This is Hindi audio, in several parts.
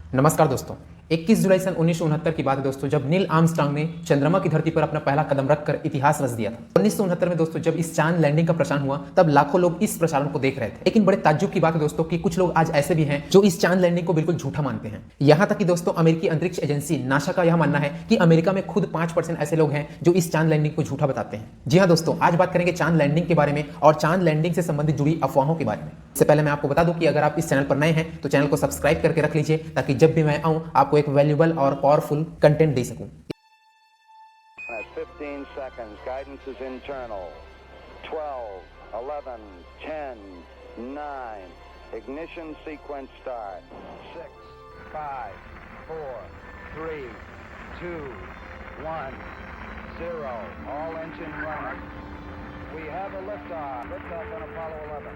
नमस्कार दोस्तों। 21 जुलाई सन 1969 की बात है दोस्तों, जब नील आर्मस्ट्रांग ने चंद्रमा की धरती पर अपना पहला कदम रखकर इतिहास रच दिया था। 1969 में दोस्तों जब इस चांद लैंडिंग का प्रसारण हुआ तब लाखों लोग इस प्रसारण को देख रहे थे। लेकिन बड़े ताज्जुब की बात है दोस्तों कि कुछ लोग आज ऐसे भी हैं जो इस चांद लैंडिंग को बिल्कुल झूठा मानते हैं। यहाँ तक कि दोस्तों अमेरिकी अंतरिक्ष एजेंसी नासा का यह मानना है कि अमेरिका में खुद 5% ऐसे लोग हैं जो इस चांद लैंडिंग को झूठा बताते हैं। जी हाँ दोस्तों, आज बात करेंगे चांद लैंडिंग के बारे में और चांद लैंडिंग से संबंधित जुड़ी अफवाहों के बारे में। इससे पहले मैं आपको बता दूं कि अगर आप इस चैनल पर नए हैं तो चैनल को सब्सक्राइब करके रख लीजिए ताकि जब भी मैं आऊं आपको एक वैल्यूएबल और पावरफुल कंटेंट दे सकूं। 15 seconds. Guidance is internal. 12, 11, 10, 9. Ignition sequence start. 6, 5, 4, 3, 2, 1, 0. All engine running. We have a liftoff. Liftoff on Apollo 11.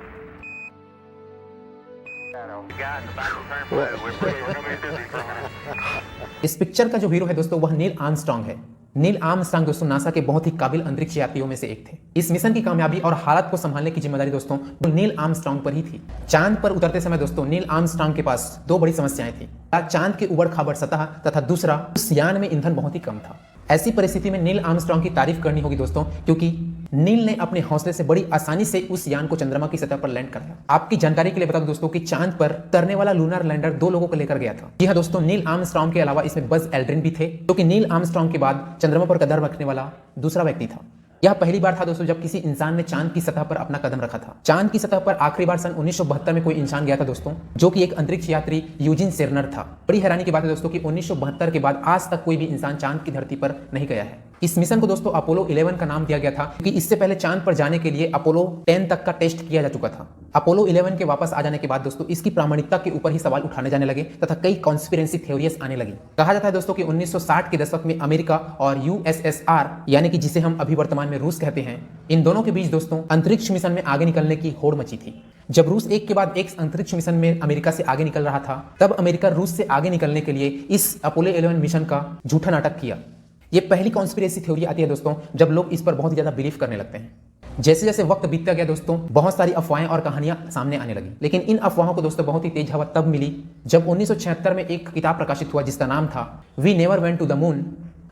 इस पिक्चर का जो हीरो है दोस्तों वह नील आर्मस्ट्रांग है। नील आर्मस्ट्रांग दोस्तों नासा के बहुत ही काबिल अंतरिक्ष यात्रियों में से एक थे। इस मिशन की कामयाबी और हालात को संभालने की जिम्मेदारी दोस्तों नील आर्मस्ट्रांग पर ही थी। चांद पर उतरते समय दोस्तों नील आर्मस्ट्रांग के पास दो बड़ी समस्याएं थी। चांद की उबड़ खाबड़ सतह तथा दूसरा उस यान में ईंधन बहुत ही कम था। ऐसी परिस्थिति में नील आर्मस्ट्रांग की तारीफ करनी होगी दोस्तों, क्योंकि नील ने अपने हौसले से बड़ी आसानी से उस यान को चंद्रमा की सतह पर लैंड कराया। आपकी जानकारी के लिए बता दूं दोस्तों कि चांद पर उतरने वाला लूनर लैंडर 2 लोगों को लेकर गया था। जी हां दोस्तों, नील आर्मस्ट्रांग के अलावा इसमें बज एल्ड्रिन भी थे, जो कि नील आर्मस्ट्रांग के बाद चंद्रमा पर कदम रखने वाला दूसरा व्यक्ति था। यह पहली बार था दोस्तों जब किसी इंसान ने चांद की सतह पर अपना कदम रखा था। चांद की सतह पर आखिरी बार सन 1972 में कोई इंसान गया था दोस्तों, जो कि एक अंतरिक्ष यात्री यूजिन सेरनर था। बड़ी हैरानी की बात है दोस्तों कि 1972 के बाद आज तक कोई भी इंसान चांद की धरती पर नहीं गया है। इस मिशन को दोस्तों अपोलो 11 का नाम दिया गया था क्योंकि इससे पहले चांद पर जाने के लिए अपोलो 10 तक का टेस्ट किया जा चुका था। अपोलो 11 के वापस आ जाने के बाद दोस्तों इसकी प्रामाणिकता के ऊपर ही सवाल उठाने जाने लगे तथा कई कॉन्स्पिरेसी थ्योरीज आने लगी। कहा जाता है दोस्तों कि 1960 के दशक में अमेरिका और यूएसएसआर यानी कि जिसे हम अभी वर्तमान में रूस कहते हैं, इन दोनों के बीच दोस्तों अंतरिक्ष मिशन में आगे निकलने की होड़ मची थी। जब रूस एक के बाद एक अंतरिक्ष मिशन में अमेरिका से आगे निकल रहा था, तब अमेरिका रूस से आगे निकलने के लिए इस अपोलो 11 मिशन का झूठा नाटक किया। ये पहली कॉन्स्पिरेसी थ्योरी आती है दोस्तों जब लोग इस पर बहुत ही ज्यादा बिलीव करने लगते हैं। जैसे जैसे वक्त बीतता गया दोस्तों बहुत सारी अफवाहें और कहानियां सामने आने लगी, लेकिन इन अफवाहों को दोस्तों बहुत ही तेज हवा तब मिली जब 1976 में एक किताब प्रकाशित हुआ जिसका नाम था we never went to the moon,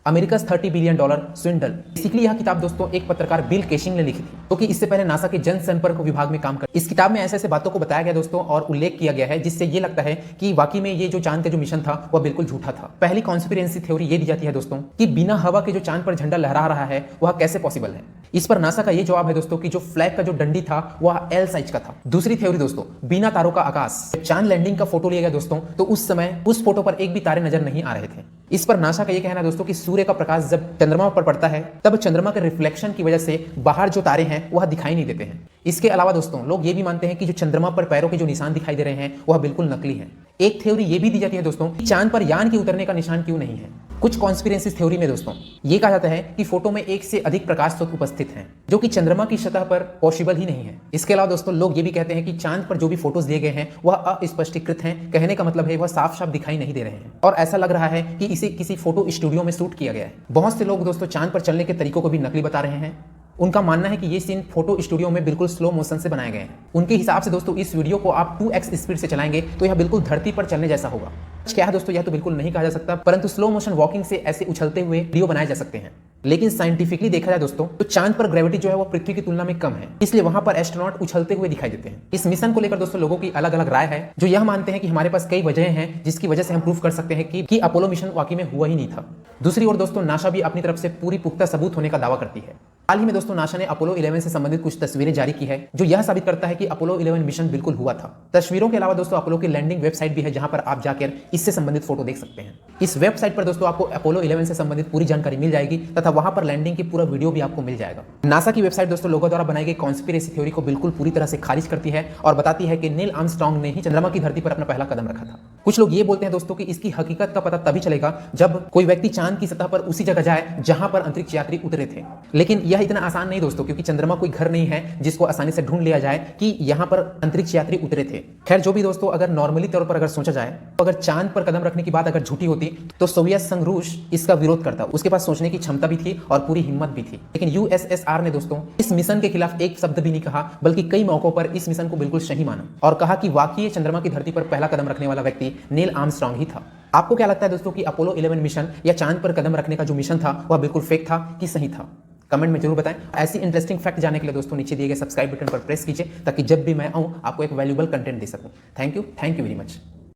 America's $30 billion swindle. Basically यह किताब दोस्तों एक पत्रकार बिल केशिंग ने लिखी थी, जो कि इससे पहले नासा के जनसंपर्क विभाग में काम कर। इस किताब में ऐसे ऐसे बातों को बताया गया दोस्तों और उल्लेख किया गया है जिससे ये लगता है कि वाकई में ये जो चांद का जो मिशन था वह बिल्कुल झूठा था। पहली कॉन्स्पिरेसी थ्योरी ये दी जाती है दोस्तों कि बिना हवा के जो चांद पर झंडा लहरा रहा है वह कैसे पॉसिबल है। इस पर नासा का ये जवाब है दोस्तों कि जो फ्लैग का जो डंडी था वह एल साइज का था। दूसरी थ्योरी दोस्तों बिना तारों का आकाश। चांद लैंडिंग का फोटो लिया गया दोस्तों तो उस समय उस फोटो पर एक भी तारे नजर नहीं आ रहे थे। इस पर नासा का ये कहना है दोस्तों कि सूर्य का प्रकाश जब चंद्रमा पर पड़ता है तब चंद्रमा के रिफ्लेक्शन की वजह से बाहर जो तारे हैं वह दिखाई नहीं देते हैं। इसके अलावा दोस्तों लोग ये भी मानते हैं कि जो चंद्रमा पर पैरों के जो निशान दिखाई दे रहे हैं वह बिल्कुल नकली है। एक थ्योरी ये भी दी जाती है दोस्तों कि चांद पर यान के उतरने का निशान क्यों नहीं है। कुछ कॉन्स्पिरेसी थ्योरी में दोस्तों ये कहा जाता है कि फोटो में एक से अधिक प्रकाश स्रोत उपस्थित हैं, जो कि चंद्रमा की सतह पर पॉसिबल ही नहीं है। इसके अलावा दोस्तों लोग ये भी कहते हैं कि चांद पर जो भी फोटोज लिए गए हैं वह अस्पष्टीकृत हैं। कहने का मतलब है वह साफ साफ दिखाई नहीं दे रहे हैं और ऐसा लग रहा है कि इसे किसी फोटो स्टूडियो में शूट किया गया है। बहुत से लोग दोस्तों चांद पर चलने के तरीकों को भी नकली बता रहे हैं। उनका मानना है कि ये सीन फोटो स्टूडियो में बिल्कुल स्लो मोशन से बनाए गए हैं। उनके हिसाब से दोस्तों इस वीडियो को आप 2x स्पीड से चलाएंगे तो यह बिल्कुल धरती पर चलने जैसा होगा। क्या है दोस्तों, यह तो बिल्कुल नहीं कहा जा सकता, परंतु स्लो मोशन वॉकिंग से ऐसे उछलते हुए वीडियो बनाए जा सकते हैं। लेकिन साइंटिफिकली देखा जाए दोस्तों तो चांद पर ग्रेविटी जो है वो पृथ्वी की तुलना में कम है, इसलिए वहां पर एस्ट्रोनॉट उछलते हुए दिखाई देते हैं। इस मिशन को लेकर दोस्तों लोगों की अलग अलग राय है, जो यह मानते हैं कि हमारे पास कई वजह हैं जिसकी वजह से हम प्रूव कर सकते हैं कि अपोलो मिशन वाकई में हुआ ही नहीं था। दूसरी ओर दोस्तों नासा भी अपनी तरफ से पूरी पुख्ता सबूत होने का दावा करती है। हाल ही में दोस्तों नासा ने अपोलो 11 से संबंधित कुछ तस्वीरें जारी की है जो यह साबित करता है कि अपोलो 11 मिशन बिल्कुल हुआ था। तस्वीरों के अलावा दोस्तों अपोलो की लैंडिंग वेबसाइट भी है जहां पर आप जाकर इससे संबंधित फोटो देख सकते हैं। इस वेबसाइट पर दोस्तों आपको अपोलो 11 से संबंधित पूरी जानकारी मिल जाएगी तथा वहां पर लैंडिंग की पूरा वीडियो भी आपको मिल जाएगा। नासा की वेबसाइट दोस्तों लोगों द्वारा बनाई गई कॉन्स्पिरेसी थ्योरी को बिल्कुल पूरी तरह से खारिज करती है और बताती है कि नील आर्मस्ट्रांग ने ही चंद्रमा की धरती पर अपना पहला कदम रखा था। कुछ लोग ये बोलते हैं दोस्तों कि इसकी हकीकत का पता तभी चलेगा जब कोई व्यक्ति चांद की सतह पर उसी जगह जाए जहां पर अंतरिक्ष यात्री उतरे थे। लेकिन यह यह इतना आसान नहीं दोस्तों, क्योंकि चंद्रमा कोई घर नहीं है जिसको आसानी से ढूंढ लिया जाए कि यहाँ पर अंतरिक्ष यात्री उतरे थे। खैर जो भी दोस्तों, अगर नॉर्मली तौर पर अगर सोचा जाए तो अगर चांद पर कदम रखने की बात अगर झूठी होती तो सोवियत संघ रूस इसका विरोध करता। उसके पास सोचने की क्षमता भी थी और पूरी हिम्मत भी थी, लेकिन यूएसएसआर ने दोस्तों इस मिशन के खिलाफ एक शब्द भी नहीं कहा, बल्कि कई मौकों पर इस मिशन को बिल्कुल सही माना और कहा कि वाकई चंद्रमा की धरती पर पहला कदम रखने वाला व्यक्ति नील आर्मस्ट्रांग ही था। आपको क्या लगता है दोस्तों कि अपोलो 11 मिशन या चांद पर कदम रखने का जो मिशन था वह बिल्कुल फेक था कि सही था? कमेंट में जरूर बताएं। ऐसी इंटरेस्टिंग फैक्ट जानने के लिए दोस्तों नीचे दिए गए सब्सक्राइब बटन पर प्रेस कीजिए, ताकि जब भी मैं आऊं आपको एक वैल्यूएबल कंटेंट दे सकूं। Thank you very much.